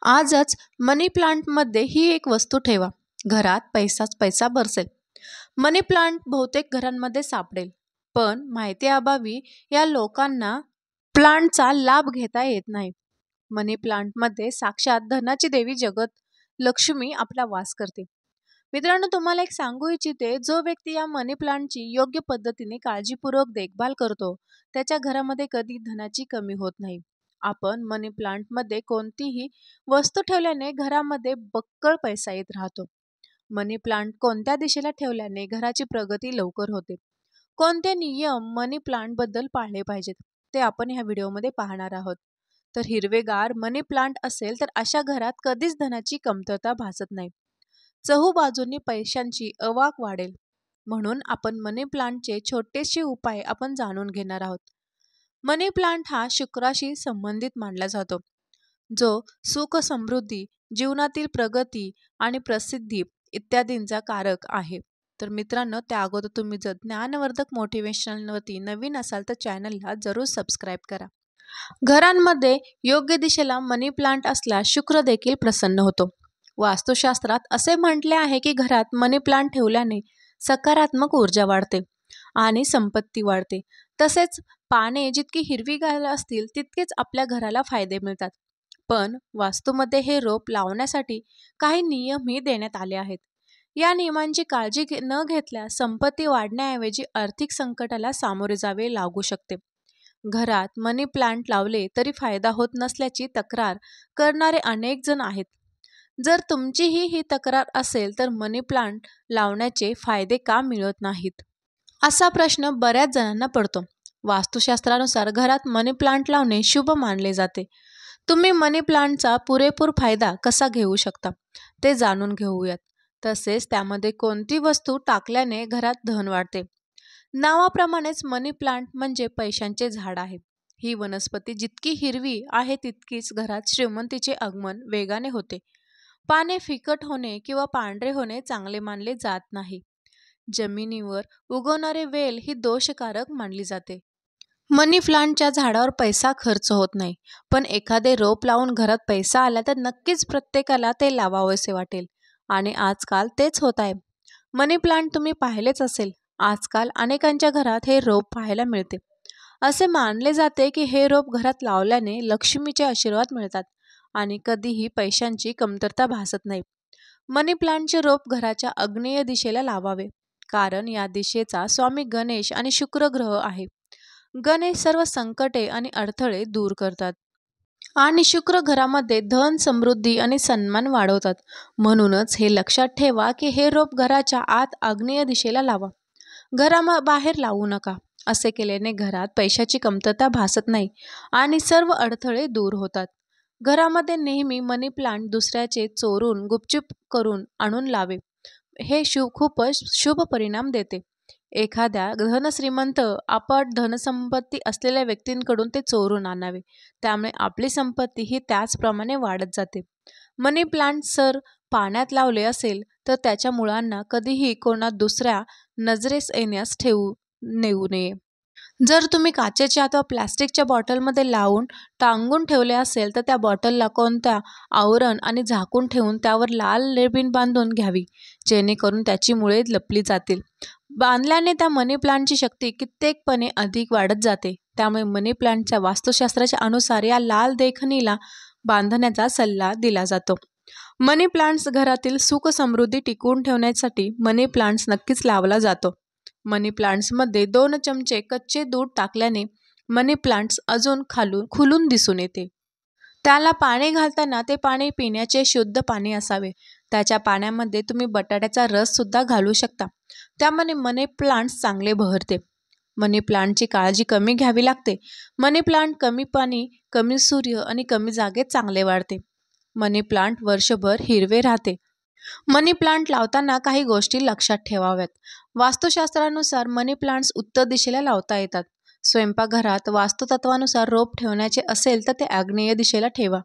आजच मनी प्लांटमध्ये ही एक वस्तू ठेवा. घरात पैसाच पैसा बरसेल. मनी प्लांट बहुतेक घरांमध्ये सापडेल, पण माहितीअभावी या लोकांना प्लांटचा लाभ घेता येत नाही. मनी प्लांटमध्ये साक्षात धनाची देवी जगत लक्ष्मी आपला वास करते. मित्रांनो, तुम्हाला एक सांगू इच्छिते, जो व्यक्ती या मनी प्लांटची योग्य पद्धतीने काळजीपूर्वक देखभाल करतो, त्याच्या घरामध्ये कधी धनाची कमी होत नाही. आपण मनी प्लांटमध्ये कोणतीही वस्तू ठेवल्याने घरामध्ये बक्कळ पैसा येत राहतो. मनी प्लांट कोणत्या दिशेला ठेवल्याने घराची प्रगती लवकर होते, कोणते नियम मनी प्लांट बद्दल पाळले पाहिजेत, ते आपण ह्या व्हिडिओमध्ये पाहणार आहोत. तर हिरवेगार मनी प्लांट असेल तर अशा घरात कधीच धनाची कमतरता भासत नाही. चहूबाजूंनी पैशांची अवाक वाढेल. म्हणून आपण मनी प्लांटचे छोटेसे उपाय आपण जाणून घेणार आहोत. मनी प्लांट हा शुक्राशी संबंधित मानला जातो, जो सुख, समृद्धी, जीवनातील प्रगती आणि प्रसिद्धी इत्यादींचा कारक आहे. तर मित्रांनो, त्या अगोदर तुम्ही जर ज्ञानवर्धक मोटिवेशनलवरती नवीन असाल तर चॅनलला जरूर सबस्क्राईब करा. घरांमध्ये योग्य दिशेला मनी प्लांट असल्यास शुक्र देखील प्रसन्न होतो. वास्तुशास्त्रात असे म्हटले आहे की घरात मनी प्लांट ठेवल्याने सकारात्मक ऊर्जा वाढते आणि संपत्ती वाढते. तसेच पाने जितकी हिरवीगार असतील तितकेच आपल्या घराला फायदे मिळतात. पण वास्तूमध्ये हे रोप लावण्यासाठी काही नियमही देण्यात आले आहेत. या नियमांची काळजी न घेतल्यास संपत्ती वाढण्याऐवजी आर्थिक संकटाला सामोरे जावे लागू शकते. घरात मनी प्लांट लावले तरी फायदा होत नसल्याची तक्रार करणारे अनेक जण आहेत. जर तुमचीही ही तक्रार असेल तर मनी प्लांट लावण्याचे फायदे का मिळत नाहीत, असा प्रश्न बऱ्याच जणांना पडतो. वास्तुशास्त्रानुसार घरात मनी प्लांट लावणे शुभ मानले जाते. तुम्ही मनी प्लांटचा पुरेपूर फायदा कसा घेऊ शकता ते जाणून घेऊयात. तसेच त्यामध्ये कोणती वस्तू टाकल्याने घरात धन वाढते. नावाप्रमाणेच मनी प्लांट म्हणजे पैशांचे झाड आहे. ही वनस्पती जितकी हिरवी आहे तितकीच घरात श्रीमंतीचे आगमन वेगाने होते. पाने फिकट होणे किंवा पांढरे होणे चांगले मानले जात नाही. जमिनीवर उगवणारे वेल ही दोषकारक मानली जाते. मनी प्लांटच्या झाडावर पैसा खर्च होत नाही, पण एखादे रोप लावून घरात पैसा आला तर नक्कीच प्रत्येकाला ते लावावेसे वाटेल आणि आजकाल तेच होत आहे. मनी प्लांट तुम्ही पाहिलेच असेल. आजकाल अनेकांच्या घरात हे रोप पाहायला मिळते. असे मानले जाते की हे रोप घरात लावल्याने लक्ष्मीचे आशीर्वाद मिळतात आणि कधीही पैशांची कमतरता भासत नाही. मनी प्लांटचे रोप घराच्या आग्नेय दिशेला लावावे, कारण या दिशेचा स्वामी गणेश आणि शुक्र ग्रह आहे. गणेश सर्व संकटे आणि अडथळे दूर करतात आणि शुक्र घरामध्ये धन, समृद्धी आणि सन्मान वाढवतात. म्हणूनच हे लक्षात ठेवा की हे रोप घराच्या आत आग्नेय दिशेला लावा, घराबाहेर लावू नका. असे केल्याने घरात पैशाची कमतरता भासत नाही आणि सर्व अडथळे दूर होतात. घरामध्ये नेहमी मनी प्लांट दुसऱ्याचे चोरून गुपचूप करून आणून लावे. हे खूपच शुभ परिणाम देते. एखाद्या धनश्रीमंत अफाट धनसंपत्ती असलेल्या व्यक्तींकडून ते चोरून आणावे, त्यामुळे आपली संपत्ती ही त्याचप्रमाणे वाढत जाते. मनी प्लांट जर पाण्यात लावले असेल तर त्याच्या मुळांना कधीही कोणा दुसऱ्या नजरेस येण्यास नेऊ नये. जर तुम्ही काचेच्या अथवा प्लॅस्टिकच्या बॉटलमध्ये लावून टांगून ठेवले असेल तर त्या बॉटलला कोणत्या आवरण आणि झाकून ठेवून त्यावर लाल रिबीन बांधून घ्यावी, जेणेकरून त्याची मुळे लपली जातील. बांधल्याने त्या मनी प्लांटची शक्ती कित्येकपणे अधिक वाढत जाते. त्यामुळे मनी प्लांटच्या वास्तुशास्त्राच्या अनुसार या लाल देखणीला बांधण्याचा सल्ला दिला जातो. मनी प्लांट्स घरातील सुख, समृद्धी टिकवून ठेवण्यासाठी मनी प्लांट्स नक्कीच लावला जातो. मनी प्लांट्समध्ये 2 चमचे कच्चे दूध टाकल्याने मनी प्लांट्स अजून खुलून दिसून येते. त्याला पाणी घालताना ते पाणी पिण्याचे शुद्ध पाणी असावे. त्याच्या पाण्यामध्ये तुम्ही बटाट्याचा रस सुद्धा घालू शकता. त्यामुळे मनी प्लांट्स चांगले बहरते. मनी प्लांटची काळजी कमी घ्यावी लागते. मनी प्लांट कमी पाणी, कमी सूर्य आणि कमी जागेत चांगले वाढते. मनी प्लांट वर्षभर हिरवे राहते. मनी प्लांट लावताना काही गोष्टी लक्षात ठेवाव्यात. वास्तुशास्त्रानुसार मनी प्लांट्स उत्तर दिशेला लावता येतात. स्वयंपाकघरात वास्तुतत्वानुसार रोप ठेवण्याचे असेल तर ते आग्नेय दिशेला ठेवा.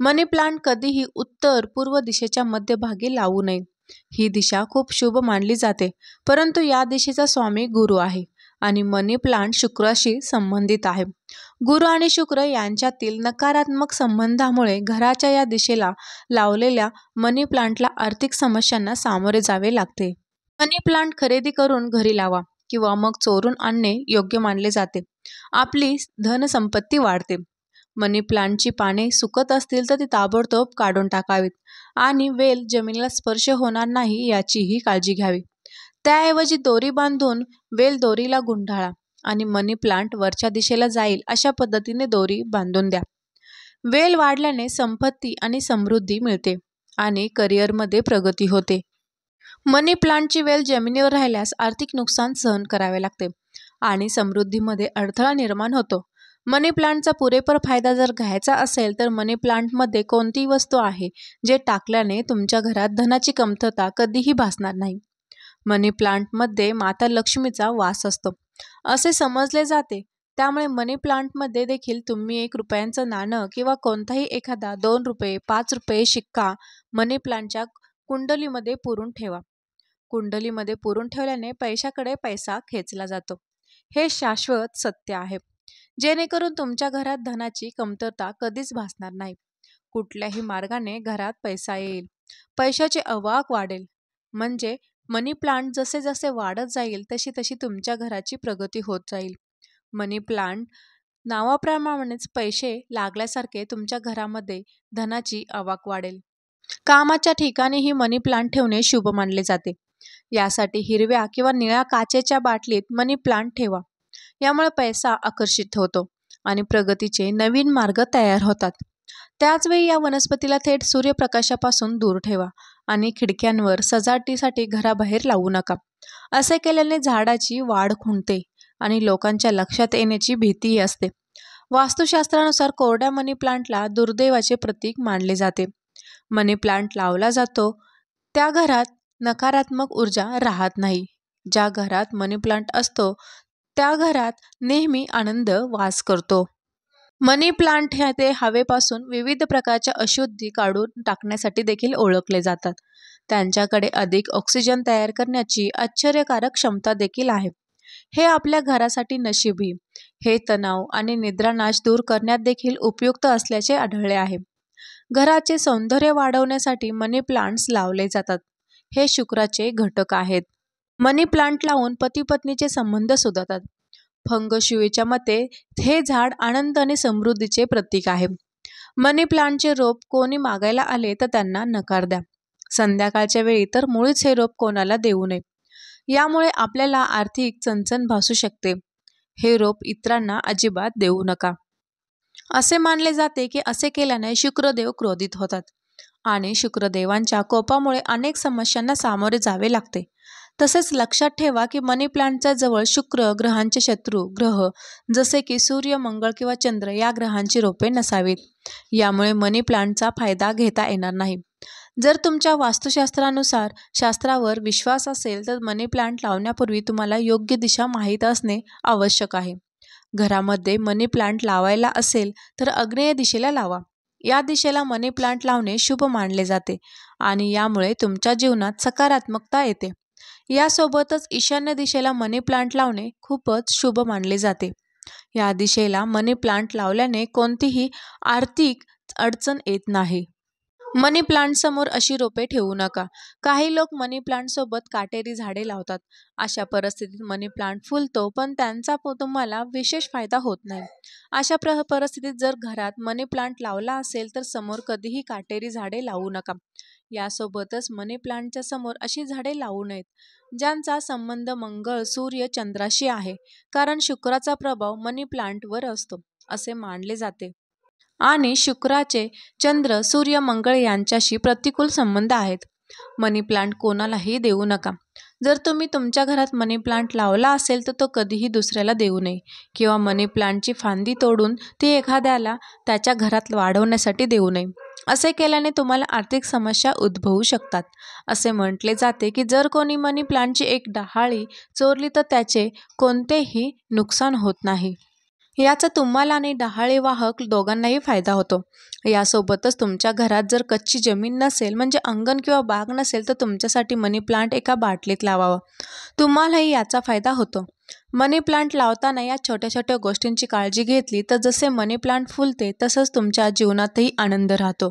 मनी प्लांट कधीही उत्तर पूर्व दिशेच्या मध्यभागी लावू नये. ही दिशा खूप शुभ मानली जाते, परंतु या दिशेचा स्वामी गुरु आहे आणि मनी प्लांट शुक्राशी संबंधित आहे. गुरु आणि शुक्र यांच्यातील नकारात्मक संबंधामुळे घराच्या या दिशेला लावलेल्या मनी प्लांटला आर्थिक समस्यांना सामोरे जावे लागते. मनी प्लांट खरेदी करून घरी लावा किंवा मग चोरून आणणे योग्य मानले जाते. आपली धनसंपत्ती वाढते. मनी प्लांटची पाने सुकत असतील तर ती ताबडतोब काढून टाकावीत आणि वेल जमिनीला स्पर्श होणार नाही याचीही काळजी घ्यावी. त्याऐवजी दोरी बांधून वेल दोरीला गुंडाळा आणि मनी प्लांट वरच्या दिशेला जाईल अशा पद्धतीने दोरी बांधून द्या. वेल वाढल्याने संपत्ती आणि समृद्धी मिळते आणि करिअरमध्ये प्रगती होते. मनी प्लांटची वेल जमिनीवर राहिल्यास आर्थिक नुकसान सहन करावे लागते आणि समृद्धीमध्ये अडथळा निर्माण होतो. मनी प्लांटचा पुरेपूर फायदा जर घ्यायचा असेल तर मनी प्लांटमध्ये कोणतीही वस्तू आहे जे टाकल्याने तुमच्या घरात धनाची कमतरता कधीही भासणार नाही. मनी प्लांटमध्ये माता लक्ष्मीचा वास असतो असे समजले जाते. त्यामुळे मनी प्लांटमध्ये देखील तुम्ही 1 रुपयांचं नाणं किंवा कोणताही एखादा 2 रुपये 5 रुपये शिक्का मनी प्लांटच्या कुंडलीमध्ये पुरून ठेवा. कुंडलीमध्ये पुरून ठेवल्याने पैशाकडे पैसा खेचला जातो. हे शाश्वत सत्य आहे, जेणेकरून तुमच्या घरात धनाची कमतरता कधीच भासणार नाही. कुठल्याही मार्गाने घरात पैसा येईल, पैशाचे अवाक वाढेल. म्हणजे मनी प्लांट जसे जसे वाढत जाईल तशी तशी तुमच्या घराची प्रगती होत जाईल. मनी प्लांट नावाप्रमाणेच पैसे लागल्यासारखे तुमच्या घरामध्ये धनाची अवाक वाढेल. कामाच्या ठिकाणीही मनी प्लांट ठेवणे शुभ मानले जाते. यासाठी हिरव्या किंवा निळ्या काचेच्या बाटलीत मनी प्लांट ठेवा. यामुळे पैसा आकर्षित होतो आणि प्रगतीचे नवीन मार्ग तयार होतात. त्याचवेळी या वनस्पतीला थेट सूर्यप्रकाशापासून दूर ठेवा आणि खिडक्यांवर सजावटीसाठी घराबाहेर लावू नका. असे केल्याने झाडाची वाढ खुंटते आणि लोकांच्या लक्षात येण्याची भीतीही असते. वास्तुशास्त्रानुसार कोरड्या मनी प्लांटला दुर्दैवाचे प्रतीक मानले जाते. मनी प्लांट लावला जातो त्या घरात नकारात्मक ऊर्जा राहत नाही. ज्या घरात मनी प्लांट असतो त्या घरात नेहमी आनंद वास करतो. मनी प्लांट हे हवेपासून विविध प्रकारच्या अशुद्धी काढून टाकण्यासाठी देखील ओळखले जातात. त्यांच्याकडे अधिक ऑक्सिजन तयार करण्याची आश्चर्यकारक क्षमता देखील आहे. हे आपल्या घरासाठी नशिबी, हे तणाव आणि निद्रानाश दूर करण्यात देखील उपयुक्त असल्याचे आढळले आहे. घराचे सौंदर्य वाढवण्यासाठी मनी प्लांट्स लावले जातात. हे शुक्राचे घटक आहेत. मनी प्लांट लावून पती-पत्नीचे संबंध सुधारतात. फंग शुईच्या मते हे झाड आनंद आणि समृद्धीचे प्रतीक आहे. मनी प्लांटचे रोप कोणी मागायला आले तर त्यांना नकार द्या. संध्याकाळच्या वेळी तर मुळीच हे रोप कोणाला देऊ नये. यामुळे आपल्याला आर्थिक चणचण भासू शकते. हे रोप इतरांना अजिबात देऊ नका. असे मानले जाते की असे केल्याने शुक्रदेव क्रोधित होतात आणि शुक्रदेवांच्या कोपामुळे अनेक समस्यांना सामोरे जावे लागते. तसेच लक्षात ठेवा की मनी प्लांटच्या जवळ शुक्र ग्रहांचे शत्रू ग्रह जसे की सूर्य, मंगळ किंवा चंद्र या ग्रहांची रोपे नसावीत. यामुळे मनी प्लांटचा फायदा घेता येणार नाही. जर तुमच्या वास्तुशास्त्रानुसार शास्त्रावर विश्वास असेल तर मनी प्लांट लावण्यापूर्वी तुम्हाला योग्य दिशा माहीत असणे आवश्यक आहे. घरामध्ये मनी प्लांट लावायला असेल तर आग्नेय दिशेला लावा. या दिशेला मनी प्लांट लावणे शुभ मानले जाते आणि यामुळे तुमच्या जीवनात सकारात्मकता येते. यासोबतच ईशान्य दिशेला मनी प्लांट लावणे खूपच शुभ मानले जाते. या दिशेला मनी प्लांट लावल्याने कोणतीही आर्थिक अडचण येत नाही. मनी प्लांट समोर अशी रोपे ठेवू नका. काही लोक मनी प्लांट सोबत काटेरी झाडे लावतात. अशा परिस्थितीत मनी प्लांट फुलतो पण त्यांचा तुम्हाला विशेष फायदा होत नाही. अशा परिस्थितीत जर घरात मनी प्लांट लावला असेल तर समोर कधीही काटेरी झाडे लावू नका. यासोबतच मनी प्लांटच्या समोर अशी झाडे लावू नयेत ज्यांचा संबंध मंगळ, सूर्य, चंद्राशी आहे, कारण शुक्राचा प्रभाव मनी प्लांटवर असतो असे मानले जाते आणि शुक्राचे चंद्र, सूर्य, मंगळ यांच्याशी प्रतिकूल संबंध आहेत. मनी प्लांट कोणालाही देऊ नका. जर तुम्ही तुमच्या घरात मनी प्लांट लावला असेल तर तो कधीही दुसऱ्याला देऊ नये किंवा मनी प्लांटची फांदी तोडून ती एखाद्याला त्याच्या घरात वाढवण्यासाठी देऊ नये. असे केल्याने तुम्हाला आर्थिक समस्या उद्भवू शकतात. असे म्हटले जाते की जर कोणी मनी प्लांटची एक डहाळी चोरली तर त्याचे कोणतेही नुकसान होत नाही. याचा तुम्हाला आणि डहाळी वाहक दोघांनाही फायदा होतो. यासोबतच तुमच्या घरात जर कच्ची जमीन नसेल म्हणजे अंगण किंवा बाग नसेल तर तुमच्यासाठी मनी प्लांट एका बाटलीत लावावा. तुम्हालाही याचा फायदा होतो. मनी प्लांट लावताना या छोट्या छोट्या गोष्टींची काळजी घेतली तर जसे मनी प्लांट फुलते तसंच तुमच्या जीवनातही आनंद राहतो.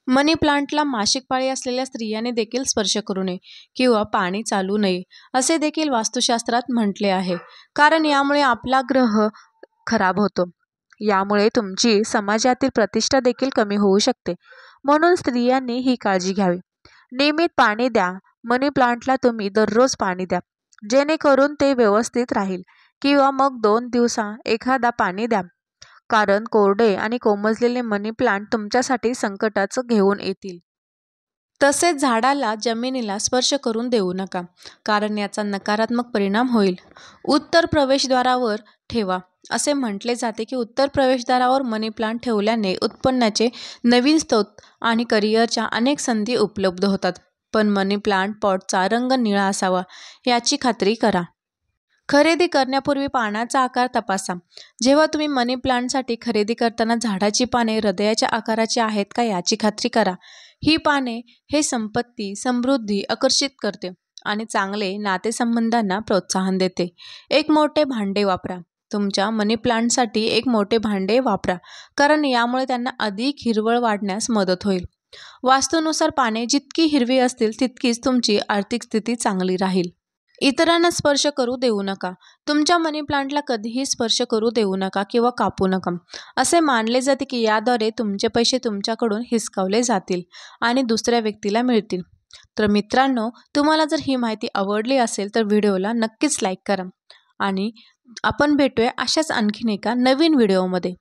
मनी प्लांटला मासिक पाळी असलेल्या स्त्रियांनी देखील स्पर्श करू नये किंवा पाणी चालू नये असे देखील वास्तुशास्त्रात म्हटले आहे. कारण यामुळे आपला ग्रह खराब होतो. यामुळे तुमची समाजातील प्रतिष्ठा देखील कमी होऊ शकते. म्हणून स्त्रियांनी ही काळजी घ्यावी. नियमित पाणी द्या. मनी प्लांटला तुम्ही दररोज पाणी द्या जेणेकरून ते व्यवस्थित राहील किंवा मग 2 दिवसा एखादा पाणी द्या. कारण कोरडे आणि कोमजलेले मनी प्लांट तुमच्यासाठी संकटाचं घेऊन येतील. तसेच झाडाला जमिनीला स्पर्श करून देऊ नका कारण याचा नकारात्मक परिणाम होईल. उत्तर प्रवेशद्वारावर ठेवा. असे म्हटले जाते की उत्तर प्रवेशद्वारावर मनी प्लांट ठेवल्याने उत्पन्नाचे नवीन स्रोत आणि करिअरच्या अनेक संधी उपलब्ध होतात. पण मनी प्लांट पॉटचा रंग निळा असावा याची खात्री करा. खरेदी करण्यापूर्वी पानाचा आकार तपासा. जेव्हा तुम्ही मनी प्लांटसाठी खरेदी करताना झाडाची पाने हृदयाच्या आकाराची आहेत का याची खात्री करा. ही पाने हे संपत्ती, समृद्धी आकर्षित करते आणि चांगले नातेसंबंधांना प्रोत्साहन देते. एक मोठे भांडे वापरा. तुमच्या मनी प्लांटसाठी एक मोठे भांडे वापरा कारण यामुळे त्यांना अधिक हिरवळ वाढण्यास मदत होईल. वास्तूनुसार पाने जितकी हिरवी असतील तितकीच तुमची आर्थिक स्थिती चांगली राहील. इतरांना स्पर्श करू देऊ नका. तुमच्या मनी प्लांटला कधीही स्पर्श करू देऊ नका किंवा कापू नका. असे मानले जाते की याद्वारे तुमचे पैसे तुमच्याकडून हिसकावले जातील आणि दुसऱ्या व्यक्तीला मिळतील. तर मित्रांनो, तुम्हाला जर ही माहिती आवडली असेल तर व्हिडिओला नक्कीच लाईक करा आणि आपण भेटूया अशाच आणखीन एका नवीन व्हिडिओमध्ये.